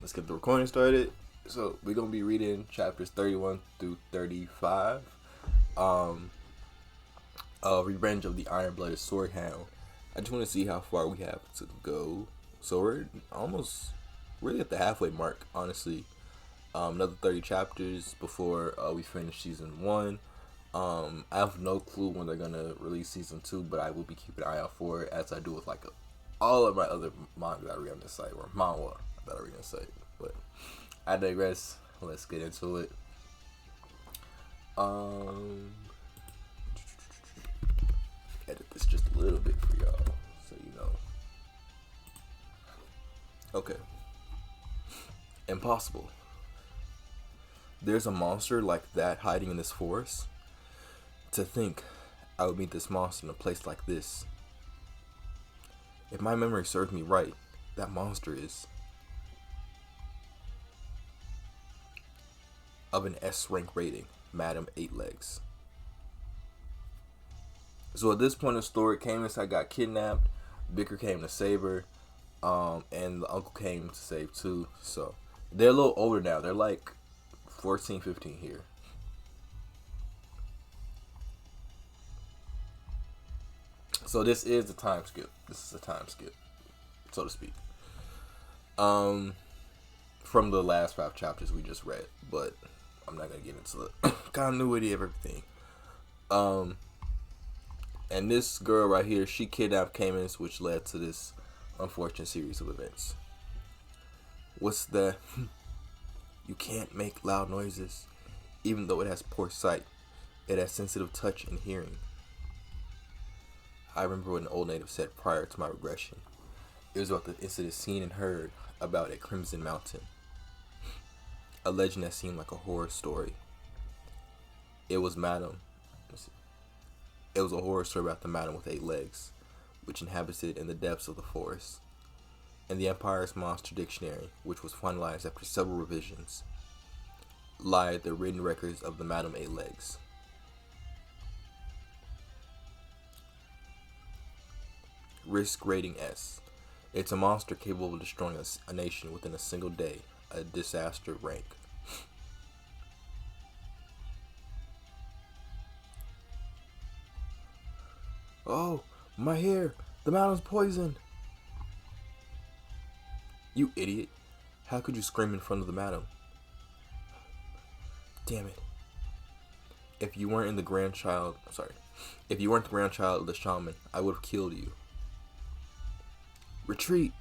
Let's get the recording started. So we're gonna be reading chapters 31 through 35. Um, Revenge of the Iron-Blooded Sword Hound. I just want to see how far we have to go. So we're almost really at the halfway mark, honestly. Another 30 chapters before we finish season one. I have no clue when they're gonna release season two, but I will be keeping an eye out for it as I do with all of my other manga that I read on this site, or manhwa that I read on this site. But I digress. Let's get into it. Edit this just a little bit for y'all, so you know. Okay. Impossible. There's a monster like that hiding in this forest? To think I would meet this monster in a place like this. If my memory serves me right, that monster is of an S rank rating, Madam Eight Legs. So at this point in the story, Camus had got kidnapped, Vicar came to save her, and the uncle came to save too. So they're a little older now. They're like 14, 15 here. So this is a time skip. This is a time skip, so to speak. From the last 5 chapters we just read, but I'm not gonna get into the continuity of everything. And this girl right here, she kidnapped Camus, which led to this unfortunate series of events. What's that? You can't make loud noises, even though it has poor sight. It has sensitive touch and hearing. I remember what an old native said prior to my regression. It was about the incident seen and heard about at Crimson Mountain. A legend that seemed like a horror story. It was a horror story about the Madam with 8 legs, which inhabited in the depths of the forest. In the Empire's Monster Dictionary, which was finalized after several revisions, lie the written records of the Madam 8 Legs. Risk rating S. It's a monster capable of destroying a nation within a single day, a disaster rank. Oh, my hair! The mountain's poisoned! You idiot. How could you scream in front of the madam? Damn it. If you weren't the grandchild of the shaman, I would have killed you. Retreat!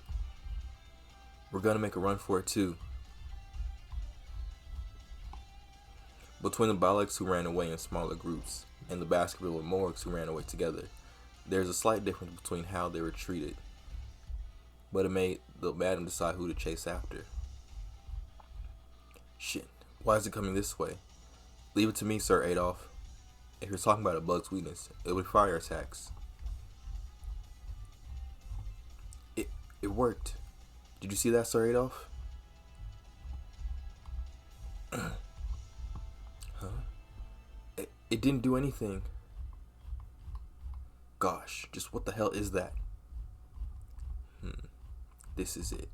We're gonna make a run for it too. Between the Balaks who ran away in smaller groups and the Baskerville and Morgs who ran away together, there's a slight difference between how they were treated, but it made the madam decide who to chase after. Shit, why is it coming this way? Leave it to me, Sir Adolf. If you're talking about a bug's weakness, it would fire attacks. It worked. Did you see that, Sir Adolf? Huh? It didn't do anything. Gosh, just what the hell is that? This is it.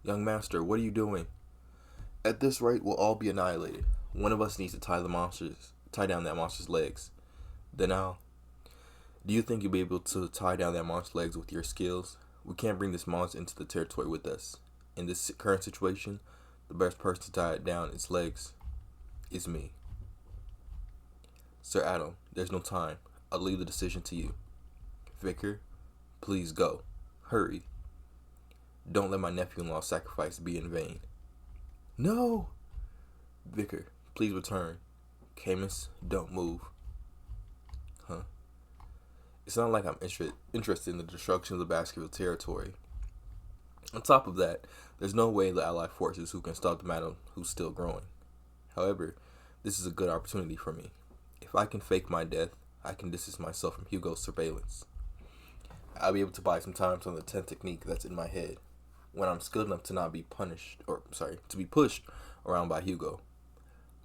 Young master, what are you doing? At this rate, we'll all be annihilated. One of us needs to tie down that monster's legs. Then do you think you'll be able to tie down that monster's legs with your skills? We can't bring this monster into the territory with us. In this current situation, the best person to tie it down its legs is me. Sir Adam, there's no time. I'll leave the decision to you. Vicar, please go. Hurry. Don't let my nephew-in-law's sacrifice be in vain. No! Vicar, please return. Camus, don't move. Huh? It's not like I'm interested in the destruction of the Baskerville territory. On top of that, there's no way the Allied forces who can stop the madam who's still growing. However, this is a good opportunity for me. If I can fake my death, I can distance myself from Hugo's surveillance. I'll be able to buy some time on the 10th technique that's in my head when I'm skilled enough to not be to be pushed around by Hugo.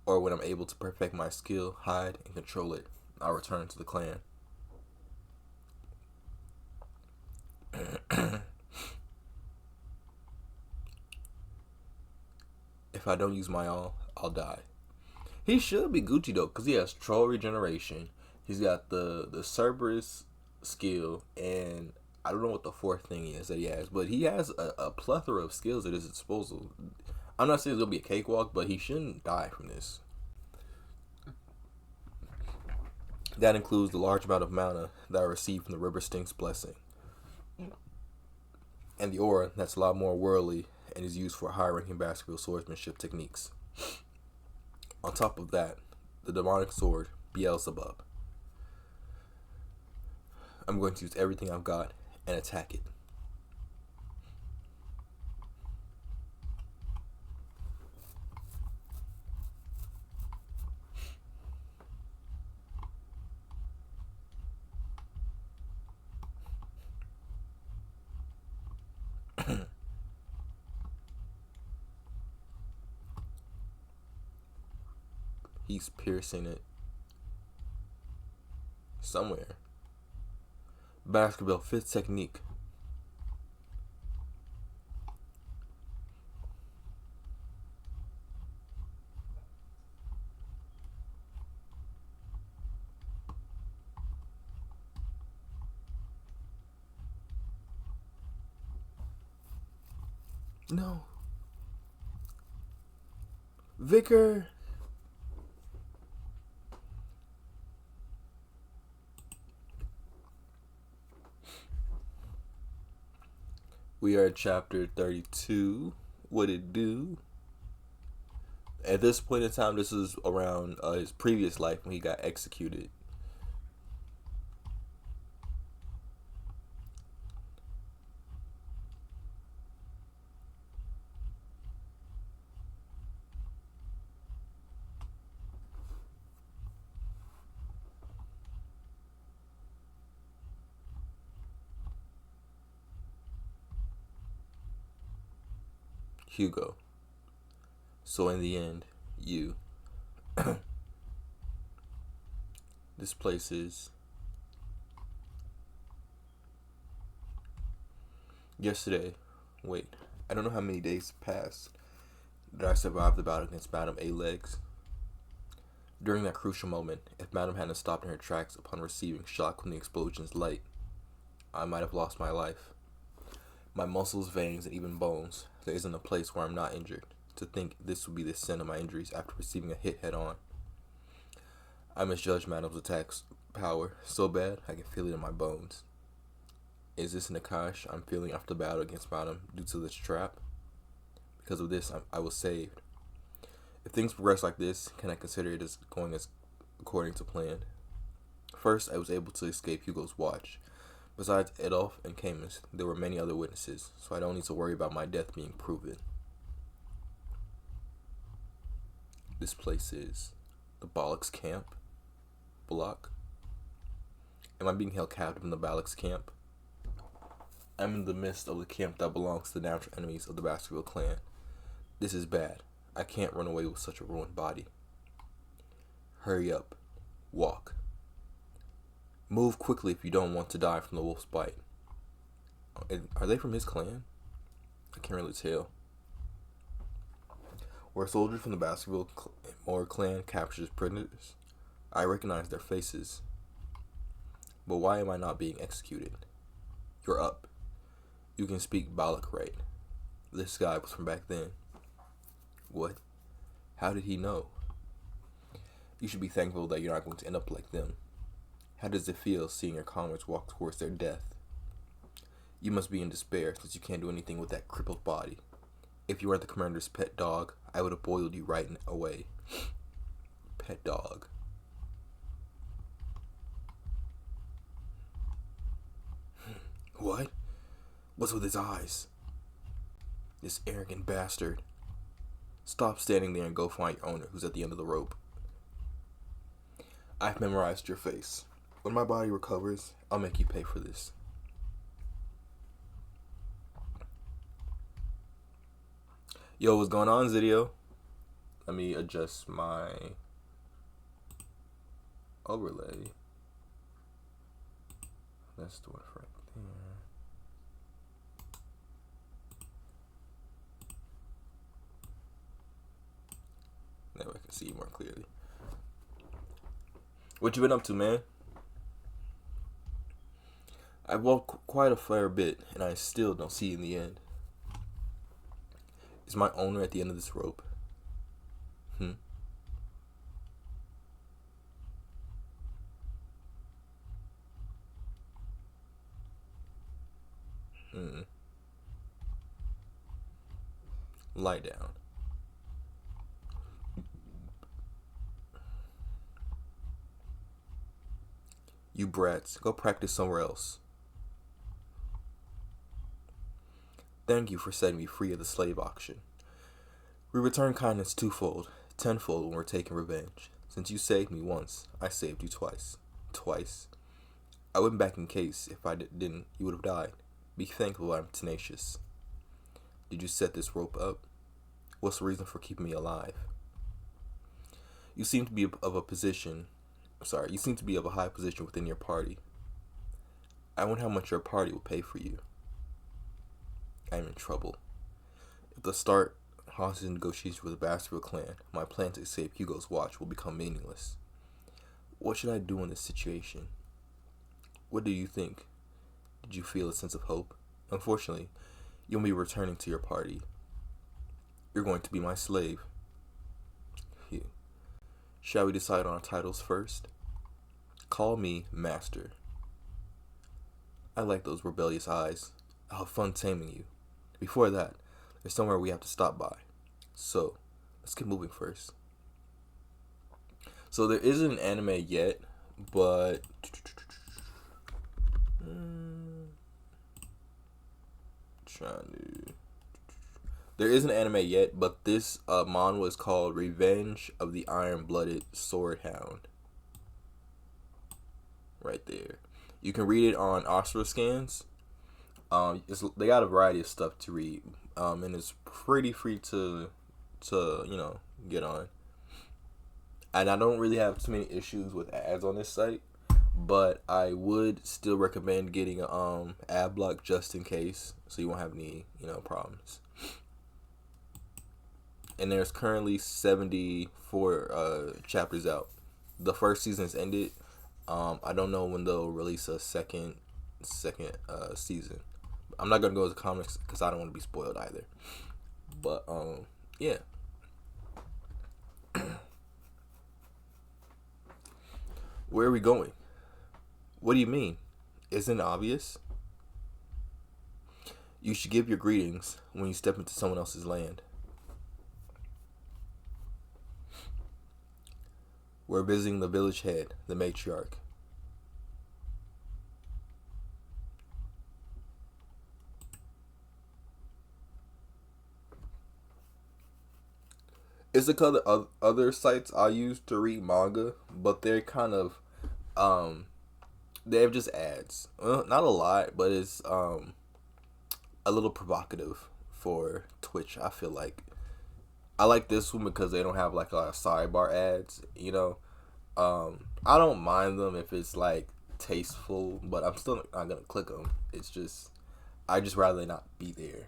Or when I'm able to perfect my skill, hide, and control it, I'll return to the clan. If I don't use my all, I'll die. He should be Gucci though, because he has troll regeneration. He's got the Cerberus skill, and I don't know what the fourth thing is that he has, but he has a plethora of skills at his disposal. I'm not saying it's gonna be a cakewalk, but he shouldn't die from this. That includes the large amount of mana that I received from the River Stink's blessing, and the aura that's a lot more worldly and is used for high-ranking Baskerville swordsmanship techniques. On top of that, the demonic sword, Beelzebub. I'm going to use everything I've got and attack it. He's piercing it somewhere. Baskerville, fifth technique. No. Vicar. We are at chapter 32. What it do? At this point in time, this is around his previous life when he got executed. Hugo. So in the end, you. This place is... Yesterday, wait, I don't know how many days passed that I survived the battle against Madame A-Legs. During that crucial moment, if Madame hadn't stopped in her tracks upon receiving shock from the explosion's light, I might have lost my life. My muscles, veins, and even bones, there isn't a place where I'm not injured. To think this would be the extent of my injuries after receiving a hit head-on. I misjudged Madame's attack's power so bad I can feel it in my bones. Is this an Akash I'm feeling after the battle against Madame due to this trap? Because of this, I was saved. If things progress like this, can I consider it as going as according to plan? First, I was able to escape Hugo's watch. Besides Adolf and Camus, there were many other witnesses, so I don't need to worry about my death being proven. This place is the Balak's camp? Balak? Am I being held captive in the Balak's camp? I'm in the midst of the camp that belongs to the natural enemies of the Baskerville clan. This is bad. I can't run away with such a ruined body. Hurry up. Walk. Move quickly if you don't want to die from the wolf's bite. Are they from his clan? I can't really tell. Where soldiers from the Baskerville clan captures prisoners, I recognize their faces. But why am I not being executed? You're up. You can speak Balak right. This guy was from back then. What? How did he know? You should be thankful that you're not going to end up like them. How does it feel seeing your comrades walk towards their death? You must be in despair since you can't do anything with that crippled body. If you were the commander's pet dog, I would have boiled you right away. Pet dog. What? What's with his eyes? This arrogant bastard. Stop standing there and go find your owner who's at the end of the rope. I've memorized your face. When my body recovers, I'll make you pay for this. Yo, what's going on, Zidio? Let me adjust my overlay. That's the one right there. Now I can see you more clearly. What you been up to, man? I've walked quite a fair bit, and I still don't see in the end. Is my owner at the end of this rope? Hmm. Lie down. You brats, go practice somewhere else. Thank you for setting me free of the slave auction. We return kindness twofold, tenfold when we're taking revenge. Since you saved me once, I saved you twice. Twice. I went back in case if I didn't, you would have died. Be thankful I'm tenacious. Did you set this rope up? What's the reason for keeping me alive? You seem to be of a position. You seem to be of a high position within your party. I wonder how much your party will pay for you. I am in trouble. If the start hostage negotiations with the Baskerville clan, my plan to save Hugo's watch will become meaningless. What should I do in this situation? What do you think? Did you feel a sense of hope? Unfortunately, you'll be returning to your party. You're going to be my slave. Phew. Shall we decide on our titles first? Call me Master. I like those rebellious eyes. I'll have fun taming you. Before that, there's somewhere we have to stop by. So, let's get moving first. So there isn't an anime yet, but there is an anime yet, but this manga is called Revenge of the Iron-Blooded Sword Hound. Right there. You can read it on Oxford Scans. They got a variety of stuff to read, and it's pretty free to get on. And I don't really have too many issues with ads on this site, but I would still recommend getting an ad block just in case, so you won't have any problems. And there's currently 74 chapters out. The first season's ended. I don't know when they'll release a second season. I'm not gonna go to the comics because I don't want to be spoiled either. But yeah. Where are we going? What do you mean? Isn't it obvious? You should give your greetings when you step into someone else's land. We're visiting the village head, the matriarch. It's a couple of other sites I use to read manga, but they're kind of, they have just ads. Well, not a lot, but it's a little provocative for Twitch, I feel like. I like this one because they don't have like a sidebar ads, I don't mind them if it's like tasteful, but I'm still not gonna click them. It's just, I just rather not be there,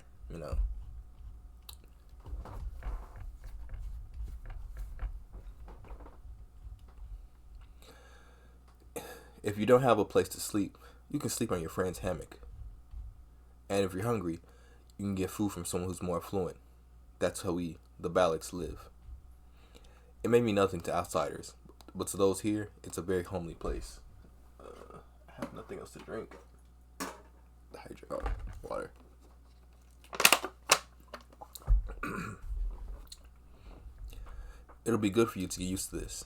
If you don't have a place to sleep, you can sleep on your friend's hammock. And if you're hungry, you can get food from someone who's more affluent. That's how we, the Balacs, live. It may mean nothing to outsiders, but to those here, it's a very homely place. I have nothing else to drink. Water. It'll be good for you to get used to this.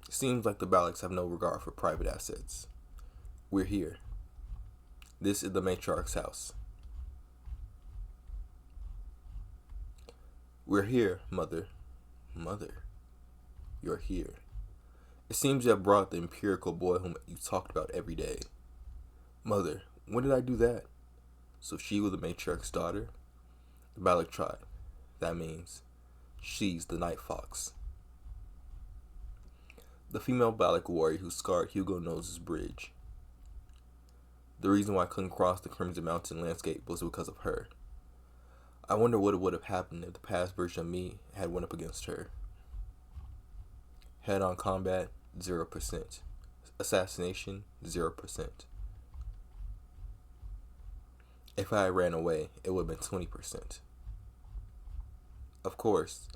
It seems like the Balacs have no regard for private assets. We're here. This is the matriarch's house. We're here, Mother. Mother, you're here. It seems you have brought the empirical boy whom you talked about every day. Mother, when did I do that? So she was the matriarch's daughter? The Balac tribe. That means she's the night fox. The female Balac warrior who scarred Hugo Nose's bridge. The reason why I couldn't cross the Crimson Mountain landscape was because of her. I wonder what would have happened if the past version of me had went up against her. Head-on combat, 0%. Assassination, 0%. If I had ran away, it would have been 20%. Of course,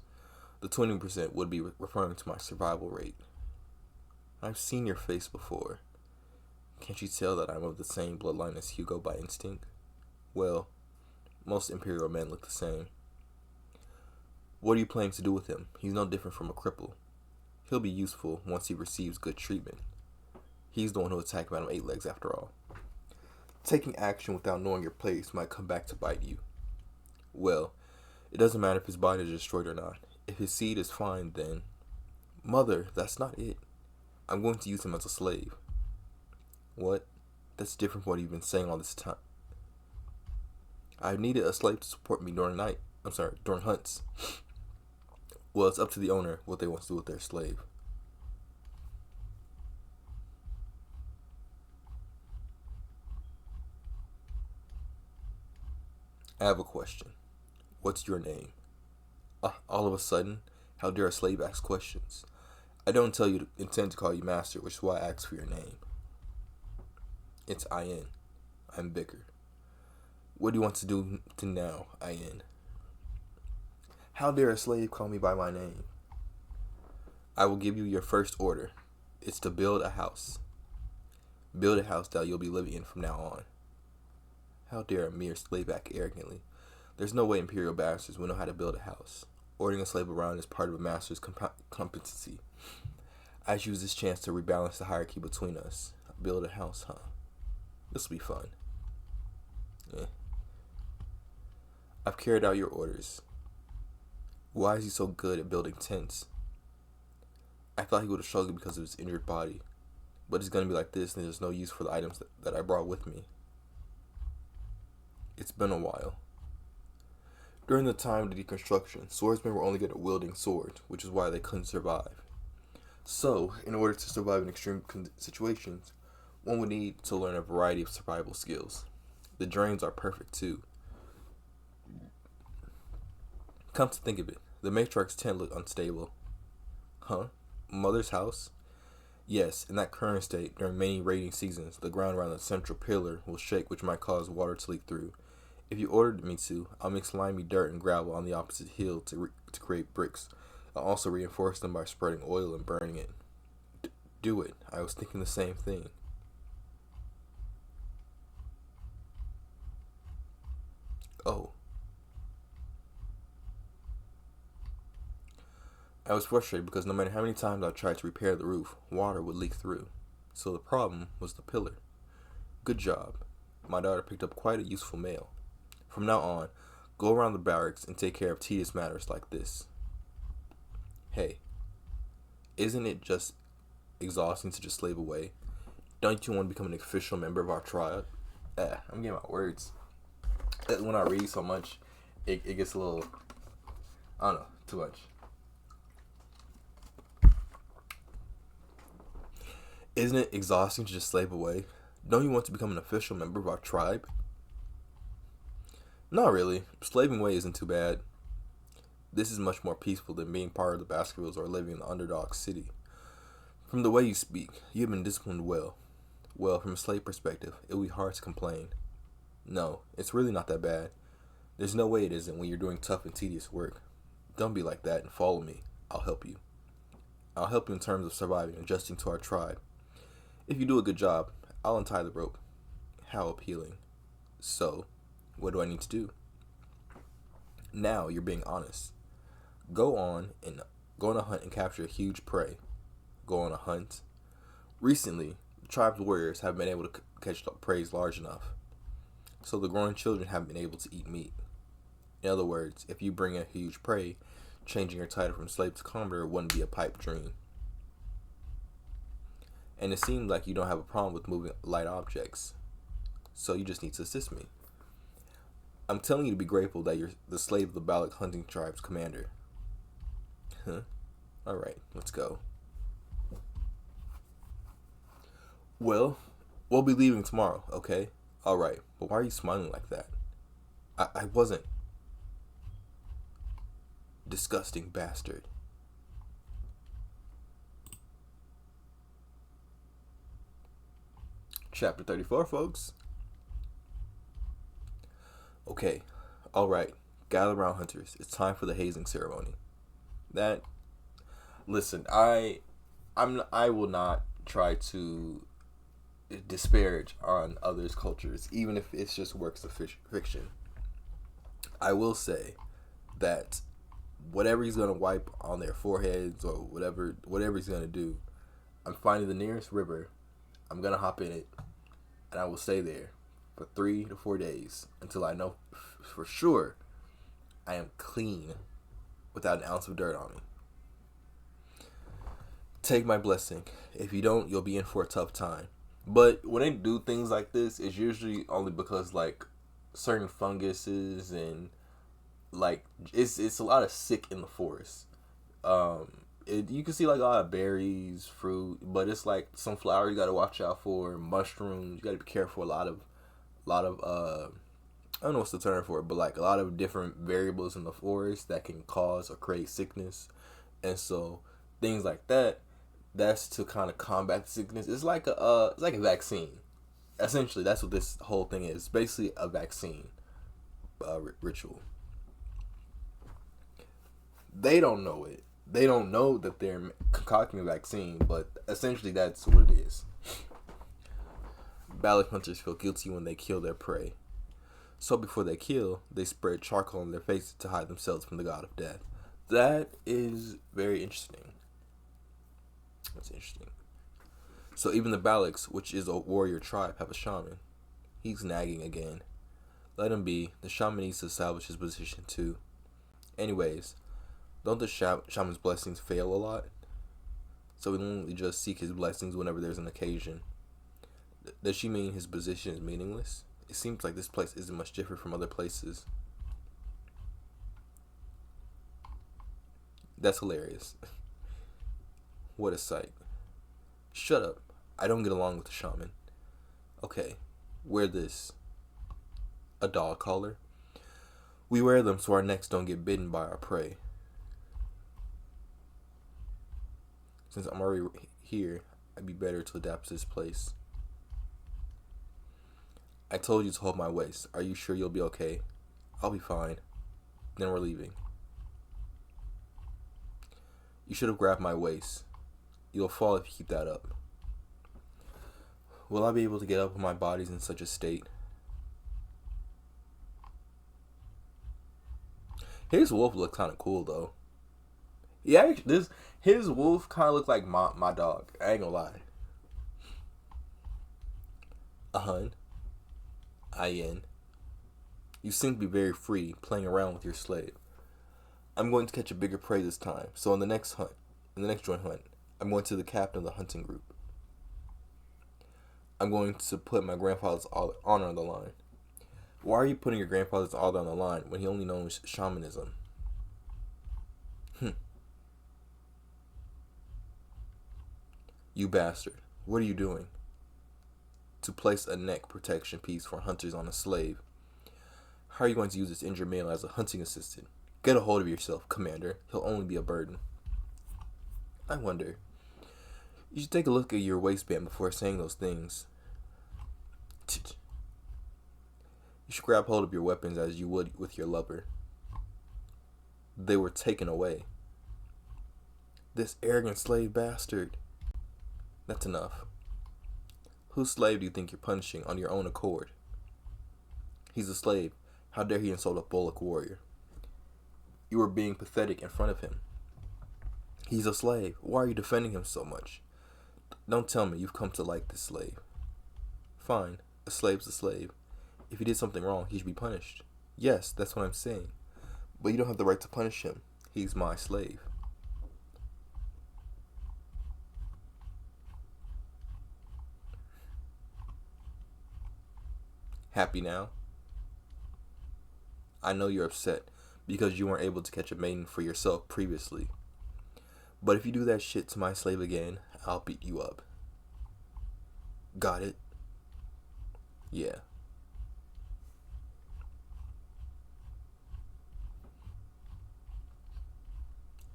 the 20% would be referring to my survival rate. I've seen your face before. Can't you tell that I'm of the same bloodline as Hugo by instinct? Well, most Imperial men look the same. What are you planning to do with him? He's no different from a cripple. He'll be useful once he receives good treatment. He's the one who attacked Madame Eight Legs after all. Taking action without knowing your place might come back to bite you. Well, it doesn't matter if his body is destroyed or not. If his seed is fine, then... Mother, that's not it. I'm going to use him as a slave. What? That's different from what you've been saying all this time. I've needed a slave to support me during hunts. Well, it's up to the owner what they want to do with their slave. I have a question. What's your name? All of a sudden, how dare a slave ask questions? I don't intend to call you master, which is why I asked for your name. It's In. I'm Vicar. What do you want to do to now, In? How dare a slave call me by my name? I will give you your first order. It's to build a house. Build a house that you'll be living in from now on. How dare a mere slave act arrogantly? There's no way Imperial bastards will know how to build a house. Ordering a slave around is part of a master's competency. I use this chance to rebalance the hierarchy between us. Build a house, huh? This will be fun. Yeah. I've carried out your orders. Why is he so good at building tents? I thought he would have struggled because of his injured body. But it's going to be like this, and there's no use for the items that I brought with me. It's been a while. During the time of the deconstruction, swordsmen were only good at wielding swords, which is why they couldn't survive. So, in order to survive in extreme situations, one would need to learn a variety of survival skills. The drains are perfect too. Come to think of it, the Matriarch's tent looked unstable. Huh? Mother's house? Yes, in that current state, during many raiding seasons, the ground around the central pillar will shake, which might cause water to leak through. If you ordered me to, I'll mix slimy dirt and gravel on the opposite hill to create bricks. I'll also reinforce them by spreading oil and burning it. Do it. I was thinking the same thing. Oh. I was frustrated because no matter how many times I tried to repair the roof, water would leak through. So the problem was the pillar. Good job. My daughter picked up quite a useful mail. From now on, go around the barracks and take care of tedious matters like this. Hey, isn't it just exhausting to just slave away? Don't you want to become an official member of our tribe? I'm getting my words. When I read so much, it gets a little, I don't know, too much. Isn't it exhausting to just slave away? Don't you want to become an official member of our tribe? Not really. Slaving away isn't too bad. This is much more peaceful than being part of the Baskervilles or living in the underdog city. From the way you speak, you have been disciplined well. Well, from a slave perspective, it would be hard to complain. No, it's really not that bad. There's no way it isn't when you're doing tough and tedious work. Don't be like that and follow me. I'll help you. I'll help you in terms of surviving and adjusting to our tribe. If you do a good job, I'll untie the rope. How appealing. So, what do I need to do? Now you're being honest. Go on a hunt and capture a huge prey. Go on a hunt. Recently, the tribe's warriors have been able to catch prey large enough, so the growing children haven't been able to eat meat. In other words, if you bring a huge prey, changing your title from slave to commoner wouldn't be a pipe dream. And it seems like you don't have a problem with moving light objects, so you just need to assist me. I'm telling you to be grateful that you're the slave of the Balak hunting tribe's commander. Huh? Alright, let's go. Well, we'll be leaving tomorrow, okay? Alright, but why are you smiling like that? I wasn't. Disgusting bastard. Chapter 34, folks. Okay, alright. Gather around, hunters. It's time for the hazing ceremony. Listen, I will not try to disparage on others' cultures, even if it's just works of fiction. I will say that whatever he's gonna wipe on their foreheads or whatever he's gonna do, I'm finding the nearest river. I'm gonna hop in it, and I will stay there for 3 to 4 days until I know for sure I am clean without an ounce of dirt on me. Take my blessing. If you don't, you'll be in for a tough time. But when they do things like this, it's usually only because like certain funguses and like it's a lot of sick in the forest. You can see like a lot of berries, fruit, but it's like some flowers you got to watch out for. Mushrooms, you got to be careful. A lot of I don't know what's the term for it, but like a lot of different variables in the forest that can cause or create sickness, and so things like that. That's to kind of combat the sickness. It's like a vaccine. Essentially, that's what this whole thing is. Basically, a vaccine ritual. They don't know it. They don't know that they're concocting a vaccine, but essentially, that's what it is. Ballad hunters feel guilty when they kill their prey. So before they kill, they spread charcoal on their faces to hide themselves from the god of death. That is very interesting. That's interesting. So even the Baloks, which is a warrior tribe, have a shaman. He's nagging again. Let him be. The shaman needs to establish his position too. Anyways, don't the shaman's blessings fail a lot? So we only just seek his blessings whenever there's an occasion. Does she mean his position is meaningless? It seems like this place isn't much different from other places. That's hilarious. What a sight. Shut up. I don't get along with the shaman. Okay, wear this. A dog collar. We wear them so our necks don't get bitten by our prey. Since I'm already here, I'd be better to adapt to this place. I told you to hold my waist. Are you sure you'll be okay? I'll be fine. Then we're leaving. You should have grabbed my waist. You'll fall if you keep that up. Will I be able to get up when my body's in such a state? His wolf looked kind of cool though. Yeah, his wolf kind of looked like my dog. I ain't gonna lie. Hun, Ayen, you seem to be very free, playing around with your slave. I'm going to catch a bigger prey this time. So in the next joint hunt, I'm going to the captain of the hunting group. I'm going to put my grandfather's honor on the line. Why are you putting your grandfather's honor on the line when he only knows shamanism? You bastard. What are you doing? To place a neck protection piece for hunters on a slave. How are you going to use this injured male as a hunting assistant? Get a hold of yourself, Commander. He'll only be a burden. I wonder. You should take a look at your waistband before saying those things. You should grab hold of your weapons as you would with your lover. They were taken away. This arrogant slave bastard. That's enough. Whose slave do you think you're punishing on your own accord? He's a slave. How dare he insult a bullock warrior? You are being pathetic in front of him. He's a slave. Why are you defending him so much? Don't tell me you've come to like this slave. Fine. A slave's a slave. If he did something wrong, he should be punished. Yes, that's what I'm saying. But you don't have the right to punish him. He's my slave. Happy now? I know you're upset because you weren't able to catch a maiden for yourself previously. But if you do that shit to my slave again, I'll beat you up. Got it? Yeah.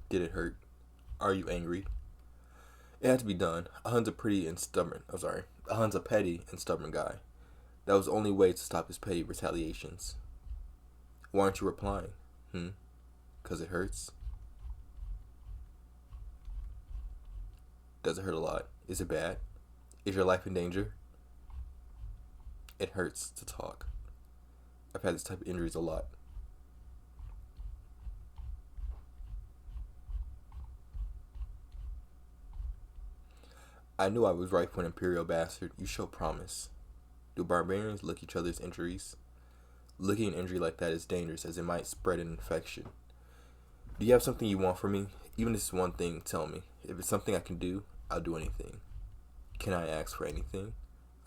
Did it hurt? Are you angry? It had to be done. A Hun's a pretty and stubborn. Hun's a petty and stubborn guy. That was the only way to stop his petty retaliations. Why aren't you replying? 'Cause it hurts? Does it hurt a lot? Is it bad? Is your life in danger? It hurts to talk. I've had this type of injuries a lot. I knew I was right for an imperial bastard. You show promise. Do barbarians lick each other's injuries? Licking an injury like that is dangerous as it might spread an infection. Do you have something you want from me? Even if it's one thing, tell me. If it's something I can do, I'll do anything. Can I ask for anything?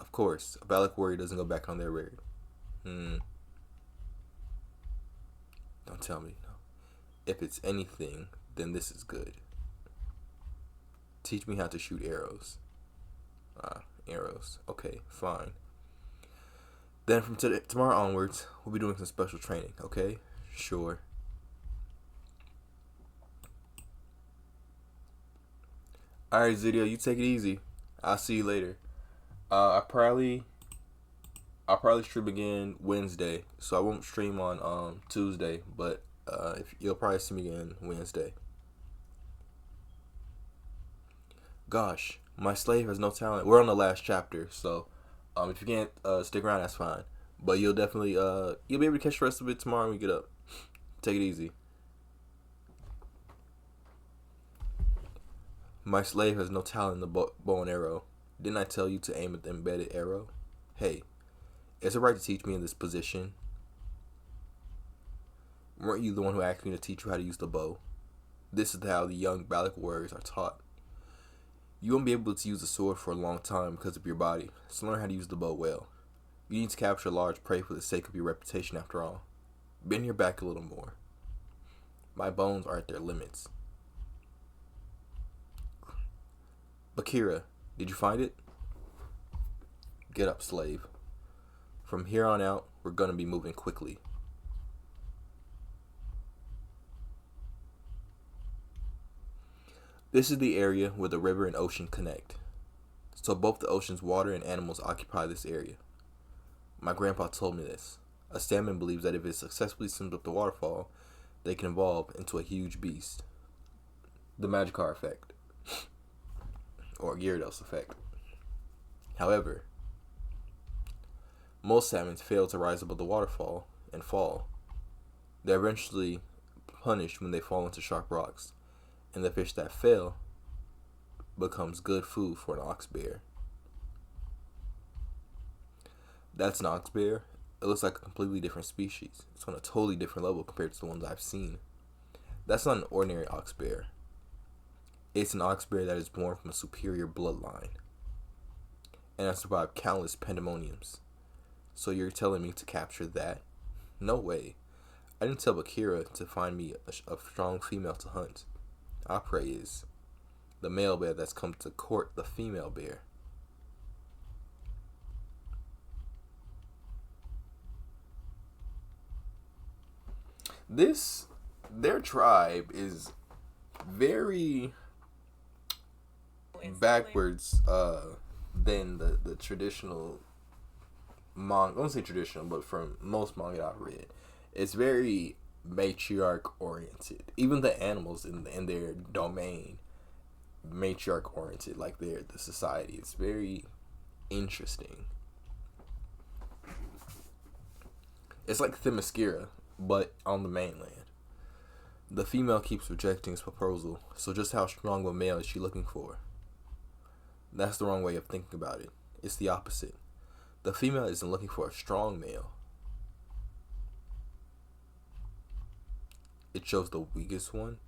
Of course. A Balak warrior doesn't go back on their word. Don't tell me. No. If it's anything, then this is good. Teach me how to shoot arrows. Arrows. Okay, fine. Then from tomorrow onwards, we'll be doing some special training, okay? Sure. Alright, Zidio, you take it easy. I'll see you later. I'll probably stream again Wednesday, so I won't stream on Tuesday, but if you'll probably see me again Wednesday. Gosh, my slave has no talent. We're on the last chapter, so if you can't stick around, that's fine. But you'll definitely you'll be able to catch the rest of it tomorrow when we get up. Take it easy. My slave has no talent in the bow and arrow. Didn't I tell you to aim at the embedded arrow? Hey, is it right to teach me in this position? Weren't you the one who asked me to teach you how to use the bow? This is how the young Balak warriors are taught. You won't be able to use the sword for a long time because of your body, so learn how to use the bow well. You need to capture a large prey for the sake of your reputation after all. Bend your back a little more. My bones are at their limits. Bakira, did you find it? Get up, slave. From here on out, we're gonna be moving quickly. This is the area where the river and ocean connect. So both the ocean's water and animals occupy this area. My grandpa told me this. A salmon believes that if it successfully swims up the waterfall, they can evolve into a huge beast. The Magikarp effect. Or Gyarados effect. However, most salmon fail to rise above the waterfall and fall. They're eventually punished when they fall into sharp rocks, and the fish that fail becomes good food for an ox bear. That's an ox bear. It looks like a completely different species. It's on a totally different level compared to the ones I've seen. That's not an ordinary ox bear. It's an ox bear that is born from a superior bloodline and has survived countless pandemoniums. So you're telling me to capture that? No way. I didn't tell Bakira to find me a strong female to hunt. Our prey is the male bear that's come to court the female bear. Their tribe is very backwards than the traditional manga. I won't say traditional, but from most manga I've read, it's very matriarch oriented. Even the animals in their domain, matriarch oriented, like the society. It's very interesting. It's like Themyscira, but on the mainland. The female keeps rejecting his proposal, so just how strong of a male is she looking for? That's the wrong way of thinking about it. It's the opposite. The female isn't looking for a strong male. It shows the weakest one.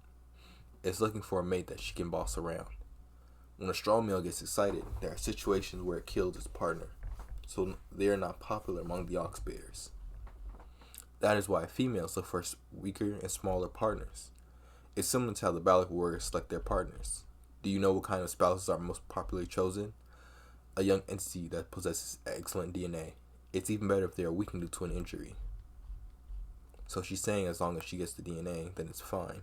It's looking for a mate that she can boss around. When a strong male gets excited, there are situations where it kills its partner, so they are not popular among the ox bears. That is why females look for weaker and smaller partners. It's similar to how the Balak warriors select their partners. Do you know what kind of spouses are most popularly chosen? A young entity that possesses excellent DNA. It's even better if they are weakened due to an injury. So she's saying as long as she gets the DNA, then it's fine.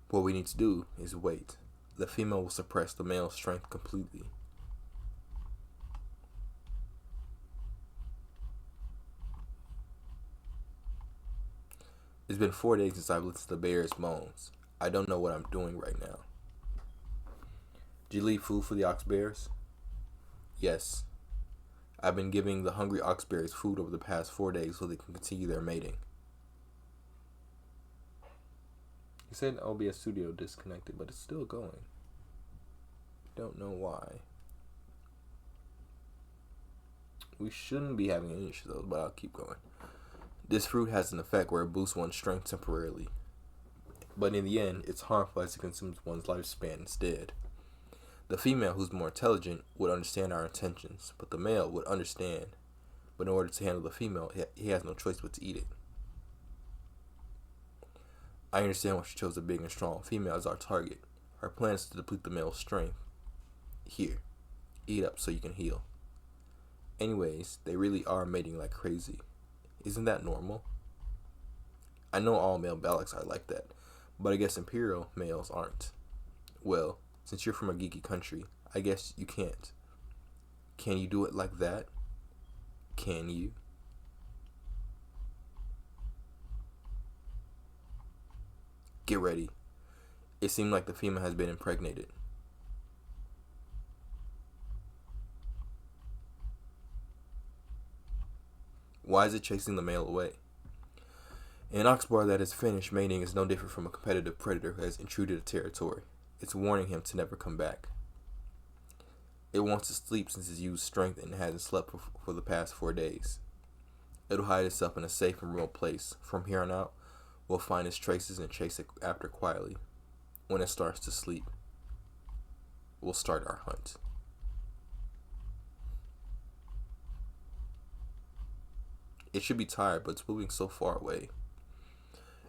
What we need to do is wait. the female will suppress the male's strength completely. It's been 4 days since I've listened to the bear's moans. I don't know what I'm doing right now. Did you leave food for the ox bears? Yes. I've been giving the hungry ox bears food over the past 4 days so they can continue their mating. He said OBS Studio disconnected, but it's still going. Don't know why. We shouldn't be having any issues though, but I'll keep going. This fruit has an effect where it boosts one's strength temporarily, but in the end, it's harmful as it consumes one's lifespan instead. The female, who's more intelligent, would understand our intentions, but the male would understand, but in order to handle the female, he has no choice but to eat it. I understand why she chose a big and strong female as our target. Our plan is to deplete the male's strength. Here, eat up so you can heal. Anyways, they really are mating like crazy. Isn't that normal? I know all male Balacs are like that, but I guess Imperial males aren't. Well, since you're from a geeky country, I guess you can't. Can you do it like that? Can you? Get ready. It seemed like the female has been impregnated. Why is it chasing the male away? An oxbar that has finished mating is no different from a competitive predator who has intruded a territory. It's warning him to never come back. It wants to sleep since it's used strength and hasn't slept for the past 4 days. It'll hide itself in a safe and remote place. From here on out, we'll find its traces and chase it after quietly. When it starts to sleep, we'll start our hunt. It should be tired, but it's moving so far away.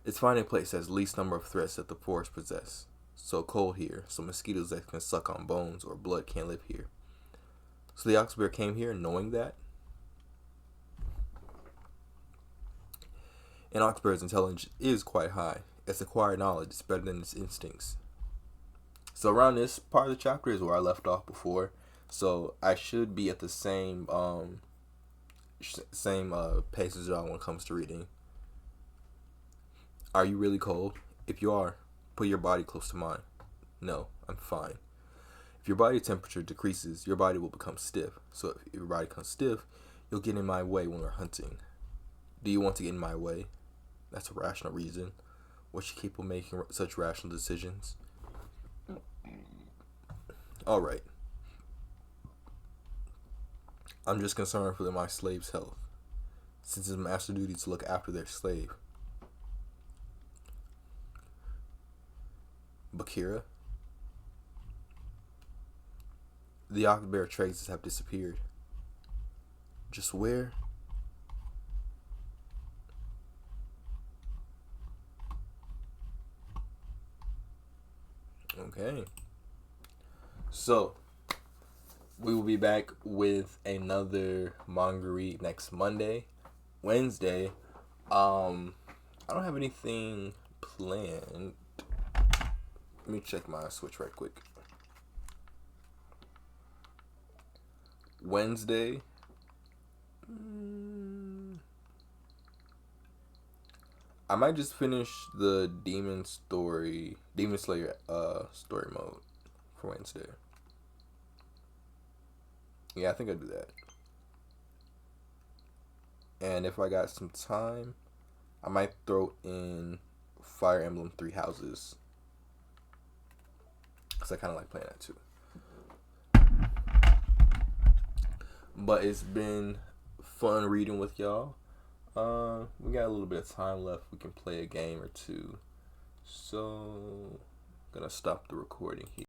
It's finding a place that has least number of threats that the forest possess. So cold here, so mosquitoes that can suck on bones or blood can't live here. So the ox bear came here knowing that? An ox bear's intelligence is quite high. Its acquired knowledge is better than its instincts. So around this part of the chapter is where I left off before. So I should be at the same pace as y'all when it comes to reading. Are you really cold? If you are, put your body close to mine. No, I'm fine. If your body temperature decreases, your body will become stiff. So if your body becomes stiff, you'll get in my way when we're hunting. Do you want to get in my way? That's a rational reason. Was she capable of making such rational decisions? Alright. I'm just concerned for my slave's health, since it's master duty to look after their slave. Bakira? The ox bear traces have disappeared. Just where? Okay. So, we will be back with another manga read next Wednesday. I don't have anything planned. Let me check my Switch right quick. Wednesday. I might just finish the Demon Slayer story mode for Wednesday. Yeah, I think I'd do that. And if I got some time, I might throw in Fire Emblem 3 Houses, because I kind of like playing that too. But it's been fun reading with y'all. We got a little bit of time left. We can play a game or two. So, I'm gonna stop the recording here.